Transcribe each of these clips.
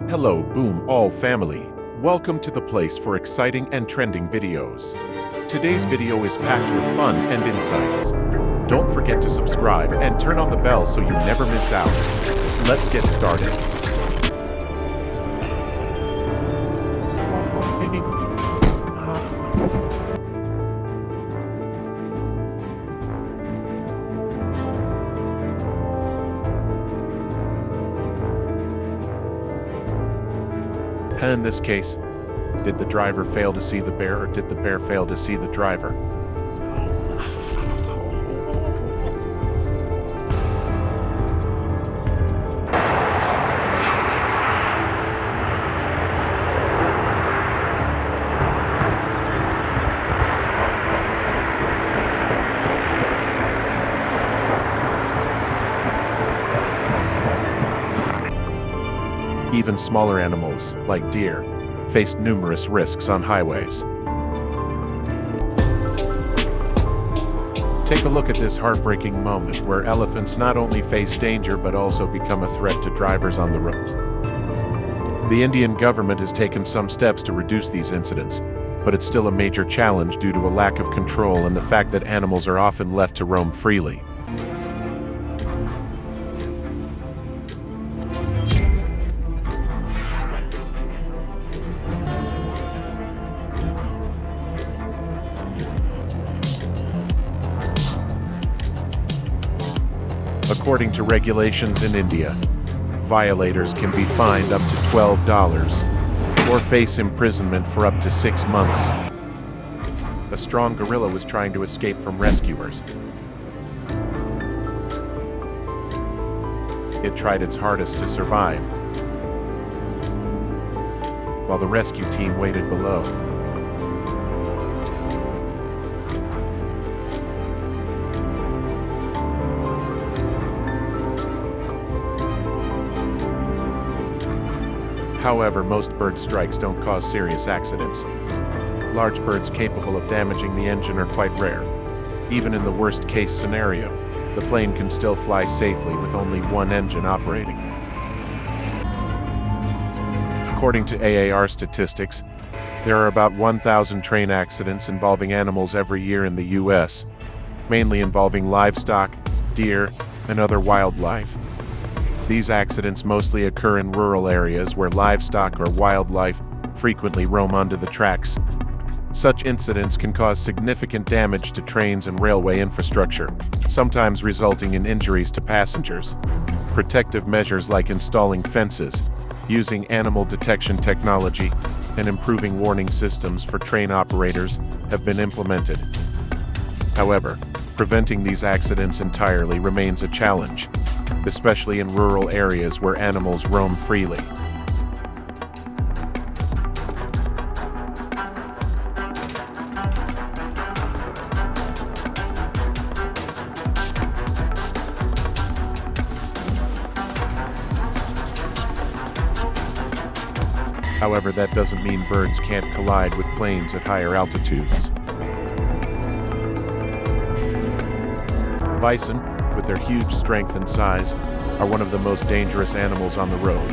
Hello, Boom All family. Welcome to the place for exciting and trending videos. Today's video is packed with fun and insights. Don't forget to subscribe and turn on the bell so you never miss out. Let's get started. In this case, did the driver fail to see the bear, or did the bear fail to see the driver? Even smaller animals, like deer, faced numerous risks on highways. Take a look at this heartbreaking moment where elephants not only face danger but also become a threat to drivers on the road. The Indian government has taken some steps to reduce these incidents, but it's still a major challenge due to a lack of control and the fact that animals are often left to roam freely. According to regulations in India, violators can be fined up to $12 or face imprisonment for up to 6 months. A strong gorilla was trying to escape from rescuers. It tried its hardest to survive, while the rescue team waited below. However, most bird strikes don't cause serious accidents. Large birds capable of damaging the engine are quite rare. Even in the worst-case scenario, the plane can still fly safely with only one engine operating. According to AAR statistics, there are about 1,000 train accidents involving animals every year in the U.S., mainly involving livestock, deer, and other wildlife. These accidents mostly occur in rural areas where livestock or wildlife frequently roam onto the tracks. Such incidents can cause significant damage to trains and railway infrastructure, sometimes resulting in injuries to passengers. Protective measures like installing fences, using animal detection technology, and improving warning systems for train operators have been implemented. However, preventing these accidents entirely remains a challenge, especially in rural areas where animals roam freely. However, that doesn't mean birds can't collide with planes at higher altitudes. Bison, with their huge strength and size, are one of the most dangerous animals on the road.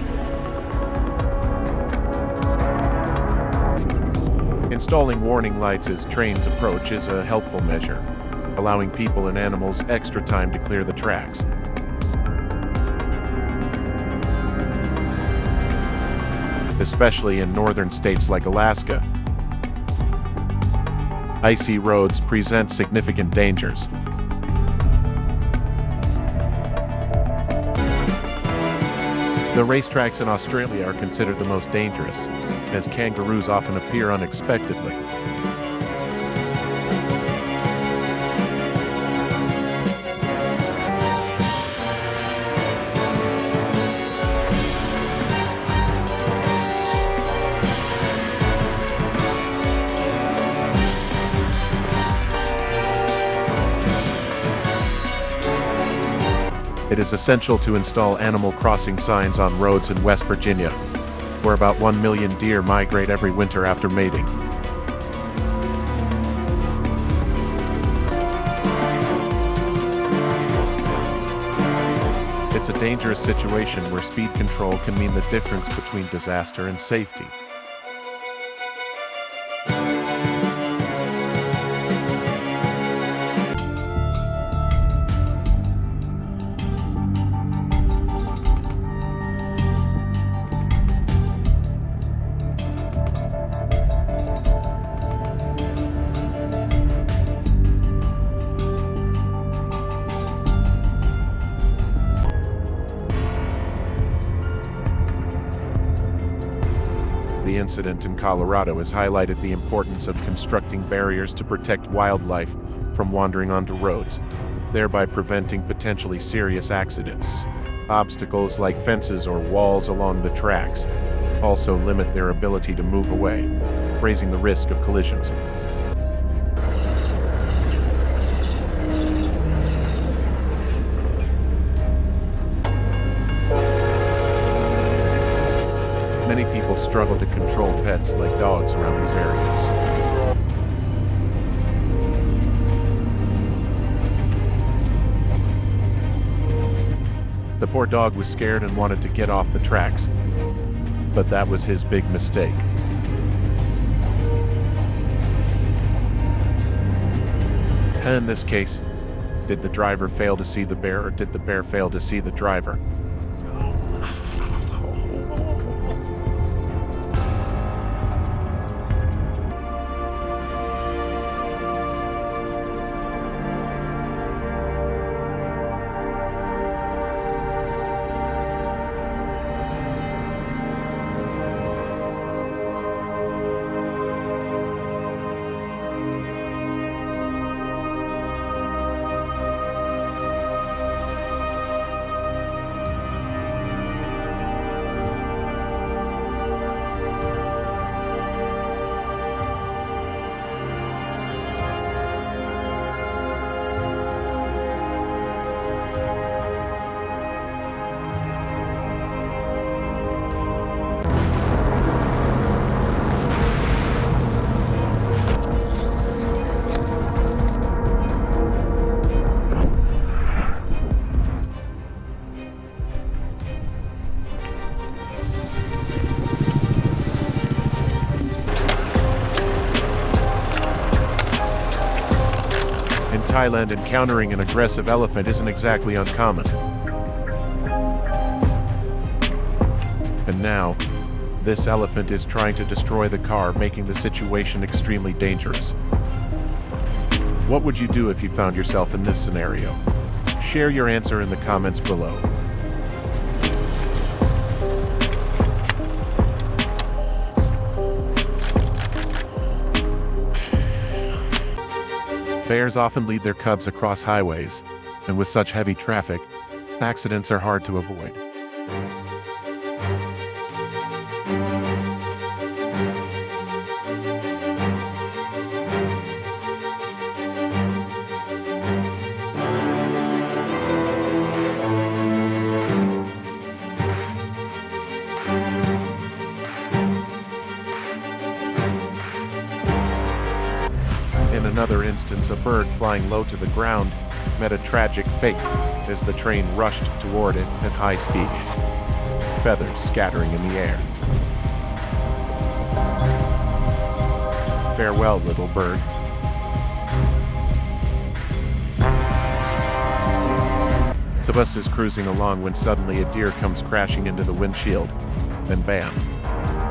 Installing warning lights as trains approach is a helpful measure, allowing people and animals extra time to clear the tracks. Especially in northern states like Alaska, icy roads present significant dangers. The racetracks in Australia are considered the most dangerous, as kangaroos often appear unexpectedly. It is essential to install animal crossing signs on roads in West Virginia, where about 1 million deer migrate every winter after mating. It's a dangerous situation where speed control can mean the difference between disaster and safety. The incident in Colorado has highlighted the importance of constructing barriers to protect wildlife from wandering onto roads, thereby preventing potentially serious accidents. Obstacles like fences or walls along the tracks also limit their ability to move away, raising the risk of collisions. Many people struggle to control pets like dogs around these areas. The poor dog was scared and wanted to get off the tracks, but that was his big mistake. And in this case, did the driver fail to see the bear, or did the bear fail to see the driver? In Thailand, encountering an aggressive elephant isn't exactly uncommon. And now, this elephant is trying to destroy the car, making the situation extremely dangerous. What would you do if you found yourself in this scenario? Share your answer in the comments below. Bears often lead their cubs across highways, and with such heavy traffic, accidents are hard to avoid. In another instance, a bird flying low to the ground met a tragic fate as the train rushed toward it at high speed, feathers scattering in the air. Farewell, little bird. The bus is cruising along when suddenly a deer comes crashing into the windshield, and bam,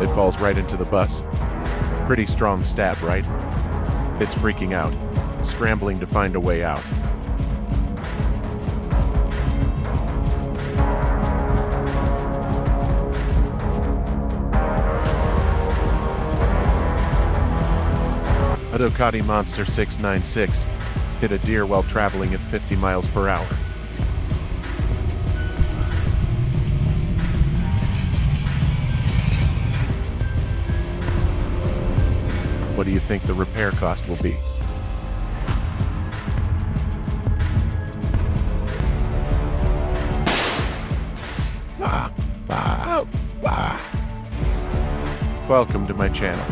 it falls right into the bus. Pretty strong stab, right? It's freaking out, scrambling to find a way out. A Ducati Monster 696 hit a deer while traveling at 50 miles per hour. What do you think the repair cost will be? Welcome to my channel.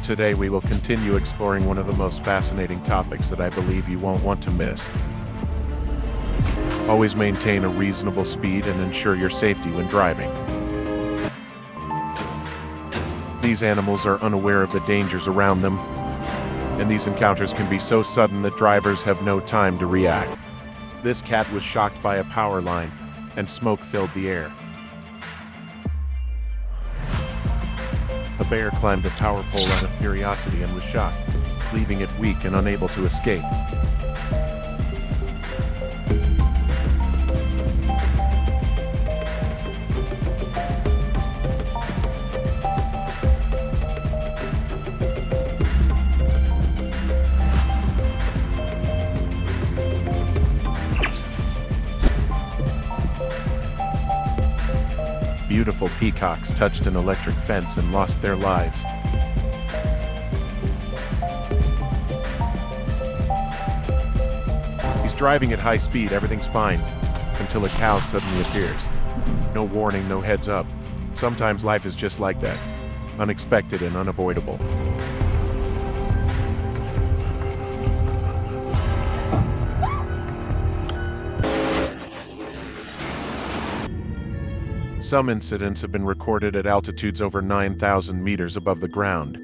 Today we will continue exploring one of the most fascinating topics that I believe you won't want to miss. Always maintain a reasonable speed and ensure your safety when driving. These animals are unaware of the dangers around them, and these encounters can be so sudden that drivers have no time to react. This cat was shocked by a power line, and smoke filled the air. A bear climbed a power pole out of curiosity and was shocked, leaving it weak and unable to escape. Beautiful peacocks touched an electric fence and lost their lives. He's driving at high speed, everything's fine, until a cow suddenly appears. No warning, no heads up. Sometimes life is just like that, unexpected and unavoidable. Some incidents have been recorded at altitudes over 9,000 meters above the ground.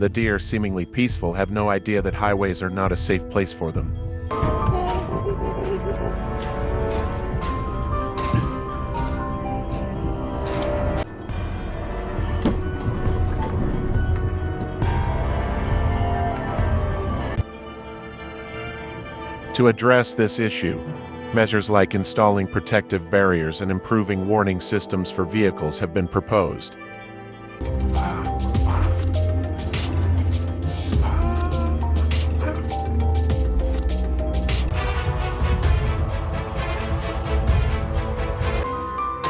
The deer, seemingly peaceful, have no idea that highways are not a safe place for them. To address this issue, measures like installing protective barriers and improving warning systems for vehicles have been proposed.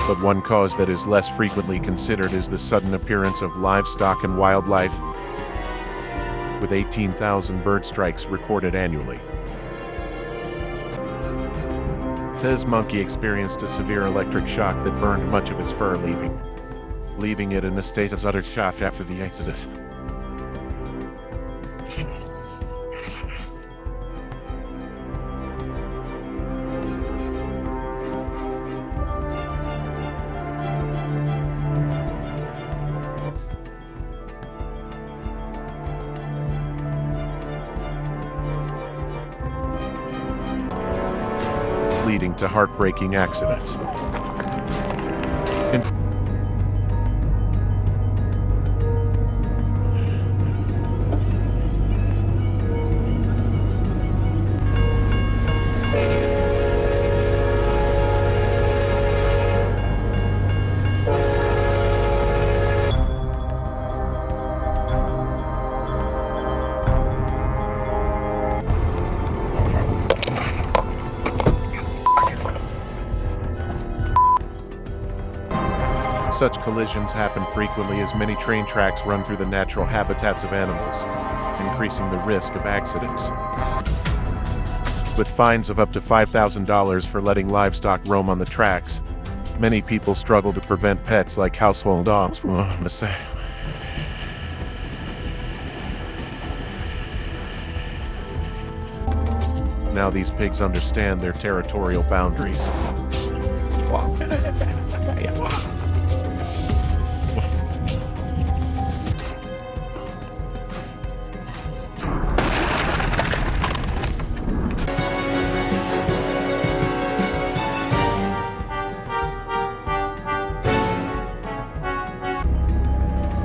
But one cause that is less frequently considered is the sudden appearance of livestock and wildlife, with 18,000 bird strikes recorded annually. This monkey experienced a severe electric shock that burned much of its fur, leaving it in a state of utter shock after the accident. Leading to heartbreaking accidents. Such collisions happen frequently as many train tracks run through the natural habitats of animals, increasing the risk of accidents. With fines of up to $5,000 for letting livestock roam on the tracks, many people struggle to prevent pets like household dogs from Now these pigs understand their territorial boundaries.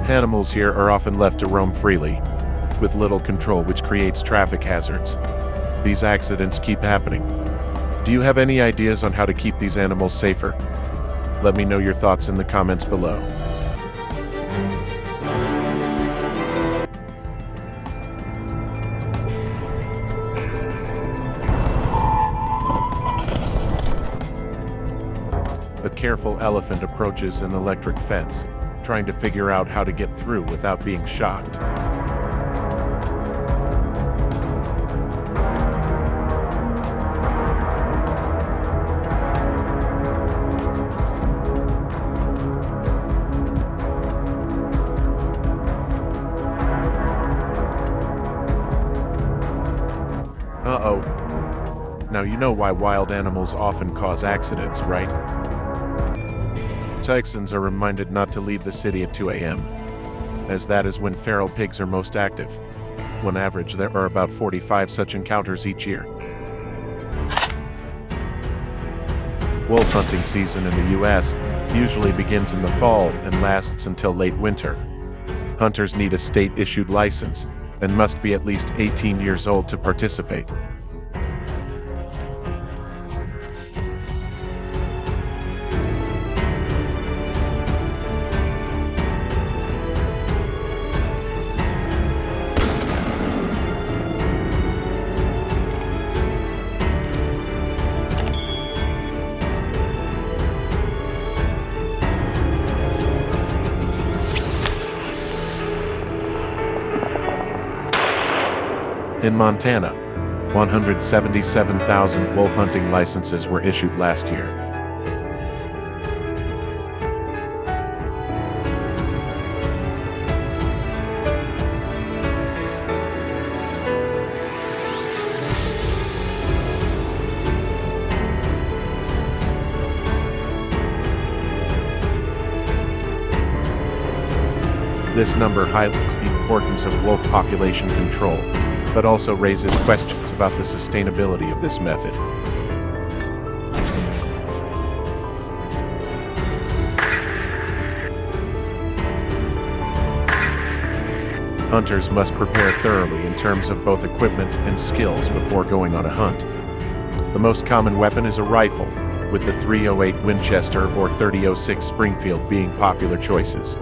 Animals here are often left to roam freely, with little control, which creates traffic hazards. These accidents keep happening. Do you have any ideas on how to keep these animals safer? Let me know your thoughts in the comments below. A careful elephant approaches an electric fence, trying to figure out how to get through without being shocked. Uh-oh. Now you know why wild animals often cause accidents, right? Texans are reminded not to leave the city at 2 a.m., as that is when feral pigs are most active. On average, there are about 45 such encounters each year. Wolf hunting season in the U.S. usually begins in the fall and lasts until late winter. Hunters need a state-issued license and must be at least 18 years old to participate. In Montana, 177,000 wolf hunting licenses were issued last year. This number highlights the importance of wolf population control, but also raises questions about the sustainability of this method. Hunters must prepare thoroughly in terms of both equipment and skills before going on a hunt. The most common weapon is a rifle, with the .308 Winchester or .30-06 Springfield being popular choices.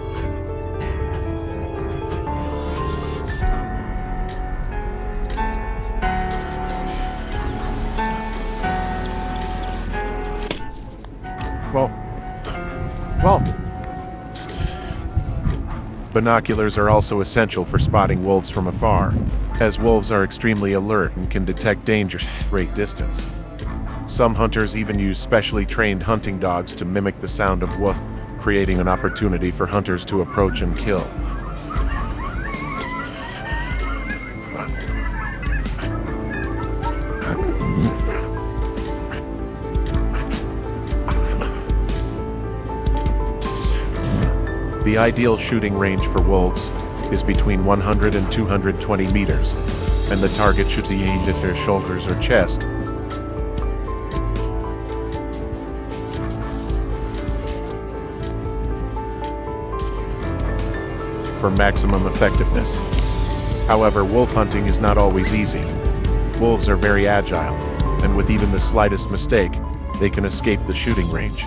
Well, binoculars are also essential for spotting wolves from afar, as wolves are extremely alert and can detect danger at great distance. Some hunters even use specially trained hunting dogs to mimic the sound of wolf, creating an opportunity for hunters to approach and kill. The ideal shooting range for wolves is between 100 and 220 meters, and the target should be aimed at their shoulders or chest. For maximum effectiveness. However, wolf hunting is not always easy. Wolves are very agile, and with even the slightest mistake, they can escape the shooting range.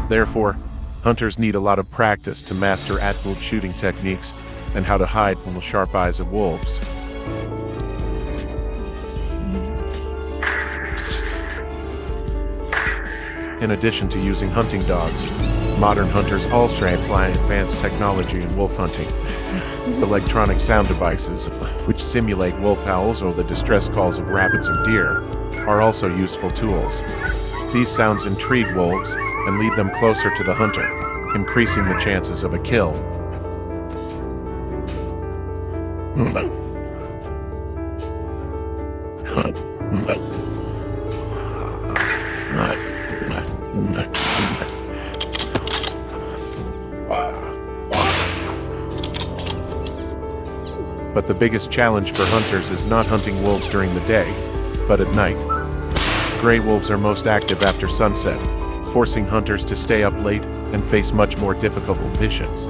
Therefore, hunters need a lot of practice to master at-will shooting techniques and how to hide from the sharp eyes of wolves. In addition to using hunting dogs, modern hunters also apply advanced technology in wolf hunting. Electronic sound devices, which simulate wolf howls or the distress calls of rabbits and deer, are also useful tools. These sounds intrigue wolves and lead them closer to the hunter, increasing the chances of a kill. But the biggest challenge for hunters is not hunting wolves during the day, but at night. Gray wolves are most active after sunset, forcing hunters to stay up late and face much more difficult conditions.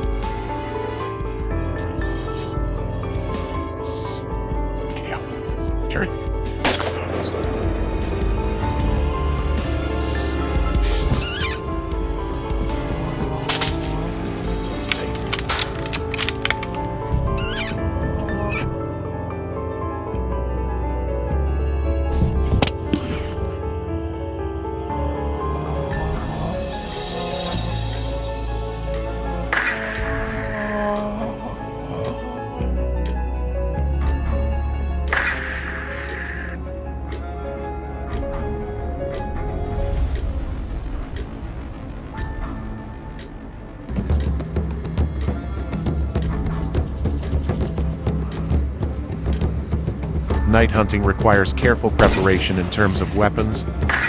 Night hunting requires careful preparation in terms of weapons,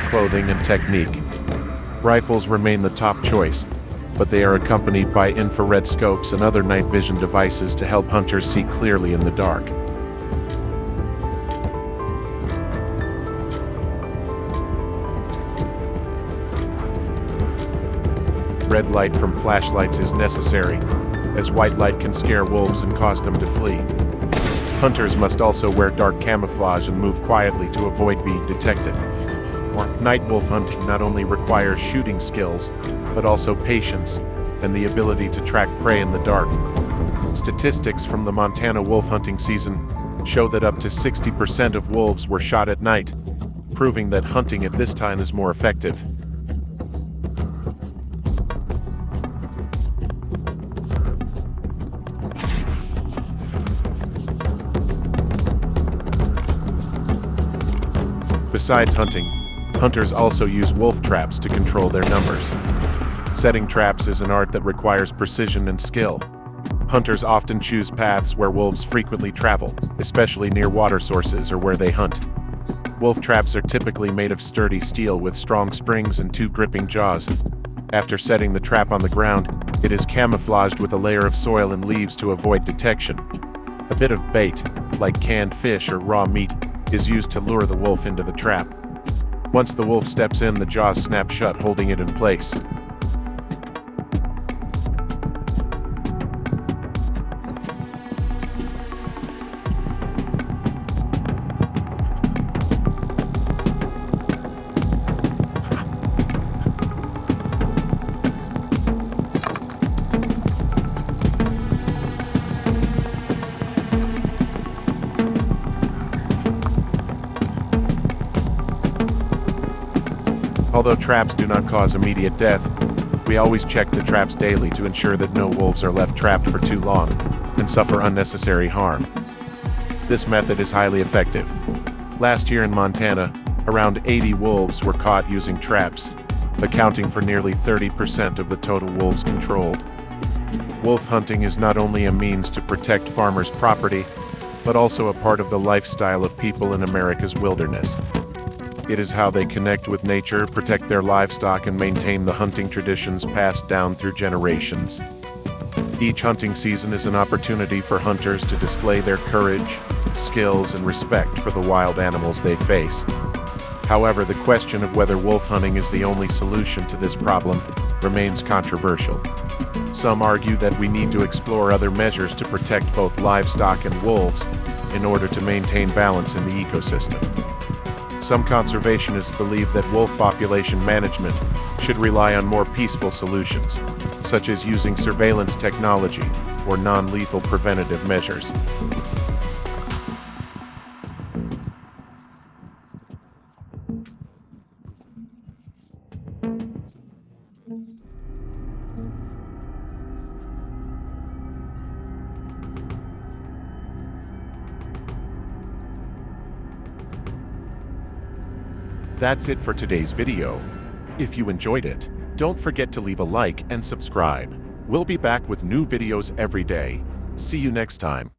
clothing, and technique. Rifles remain the top choice, but they are accompanied by infrared scopes and other night vision devices to help hunters see clearly in the dark. Red light from flashlights is necessary, as white light can scare wolves and cause them to flee. Hunters must also wear dark camouflage and move quietly to avoid being detected. Night wolf hunting not only requires shooting skills, but also patience and the ability to track prey in the dark. Statistics from the Montana wolf hunting season show that up to 60% of wolves were shot at night, proving that hunting at this time is more effective. Besides hunting, hunters also use wolf traps to control their numbers. Setting traps is an art that requires precision and skill. Hunters often choose paths where wolves frequently travel, especially near water sources or where they hunt. Wolf traps are typically made of sturdy steel with strong springs and 2 gripping jaws. After setting the trap on the ground, it is camouflaged with a layer of soil and leaves to avoid detection. A bit of bait, like canned fish or raw meat, is used to lure the wolf into the trap. Once the wolf steps in, the jaws snap shut, holding it in place. Although traps do not cause immediate death, we always check the traps daily to ensure that no wolves are left trapped for too long and suffer unnecessary harm. This method is highly effective. Last year in Montana, around 80 wolves were caught using traps, accounting for nearly 30% of the total wolves controlled. Wolf hunting is not only a means to protect farmers' property, but also a part of the lifestyle of people in America's wilderness. It is how they connect with nature, protect their livestock, and maintain the hunting traditions passed down through generations. Each hunting season is an opportunity for hunters to display their courage, skills, and respect for the wild animals they face. However, the question of whether wolf hunting is the only solution to this problem remains controversial. Some argue that we need to explore other measures to protect both livestock and wolves in order to maintain balance in the ecosystem. Some conservationists believe that wolf population management should rely on more peaceful solutions, such as using surveillance technology or non-lethal preventative measures. That's it for today's video. If you enjoyed it, don't forget to leave a like and subscribe. We'll be back with new videos every day. See you next time.